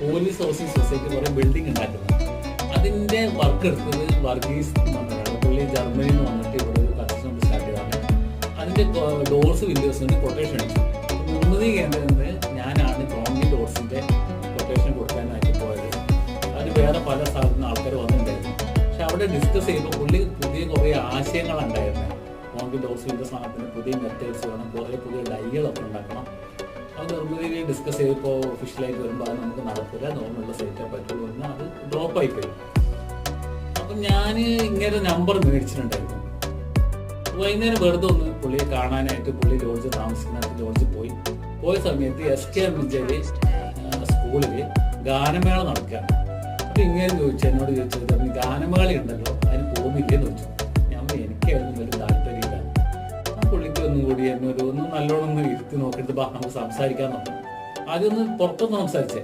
Police housing society കുറേ building ഉണ്ടാക്കുന്നത്. അതിൻ്റെ വർക്ക് എടുത്തത് വർഗീസ് എന്ന് പറഞ്ഞാൽ പുള്ളി ജർമ്മനിയിൽ നിന്ന് വന്നിട്ട് ഇവിടെ ഒരു കൺസ്ട്രക്ഷൻ സ്റ്റാർട്ട് ചെയ്തതാണ്. അതിൻ്റെ ഡോർസ് വിൻഡോസിന് കൊട്ടേഷൻ അടിച്ചു. നിർമ്മിതി കേന്ദ്രത്തിൽ ഞാനാണ് കോൺക്രീറ്റ് ഡോർസിൻ്റെ കൊട്ടേഷൻ കൊടുക്കാനായിട്ട് പോയത്. അത് വേറെ പല സ്ഥലത്തു നിന്ന് ആൾക്കാർ വന്നിട്ടുണ്ടായിരുന്നു. പക്ഷെ അവിടെ ഡിസ്കസ് ചെയ്യുമ്പോൾ പുള്ളി പുതിയ കുറേ ആശയങ്ങളുണ്ടായിരുന്നു. കോൺക്രീറ്റ് ഡോർസ് വിൻഡോ സാധനത്തിന് പുതിയ മെത്തേഡ്സ് വേണം, കുറേ പുതിയ ഡൈകളൊക്കെ ഉണ്ടാക്കണം. അത് നിർമ്മിതി ഡിസ്കസ് ചെയ്തപ്പോൾ ഒഫീഷ്യലായിട്ട് വരുമ്പോൾ അത് നമുക്ക് നടക്കില്ല, നോർമലുള്ള സെറ്റേ പറ്റുള്ളൂ എന്ന് അത് ഡ്രോപ്പായി പോയി. അപ്പം ഞാൻ ഇങ്ങനെ നമ്പർ മേടിച്ചിട്ടുണ്ടായിരുന്നു. വൈകുന്നേരം വെറുതെ ഒന്ന് പുള്ളിയെ കാണാനായിട്ട് പുള്ളി ലോഡ്ജ് താമസിക്കുന്നിടത്ത് ലോഡ്ജിൽ പോയ സമയത്ത് SK മിഞ്ചേരി സ്കൂളിൽ ഗാനമേള നടക്കുകയാണ്. അപ്പം ഇങ്ങനെ എന്നോട് ചോദിച്ചത് ഗാനമേള ഉണ്ടല്ലോ, അതിന് പോകുന്നില്ലെന്ന് ചോദിച്ചു. ഞാൻ എനിക്കായിരുന്നു ഒരു താല്പര്യമില്ല. പുള്ളിക്ക് ഒന്നും കൂടി എന്നൊരു നല്ലോണം ഒന്ന് ഇരുത്തി നോക്കിയിട്ട് നമുക്ക് സംസാരിക്കാൻ നോക്കാം. ആദ്യം ഒന്ന് പുറത്തൊന്ന് സംസാരിച്ചേ.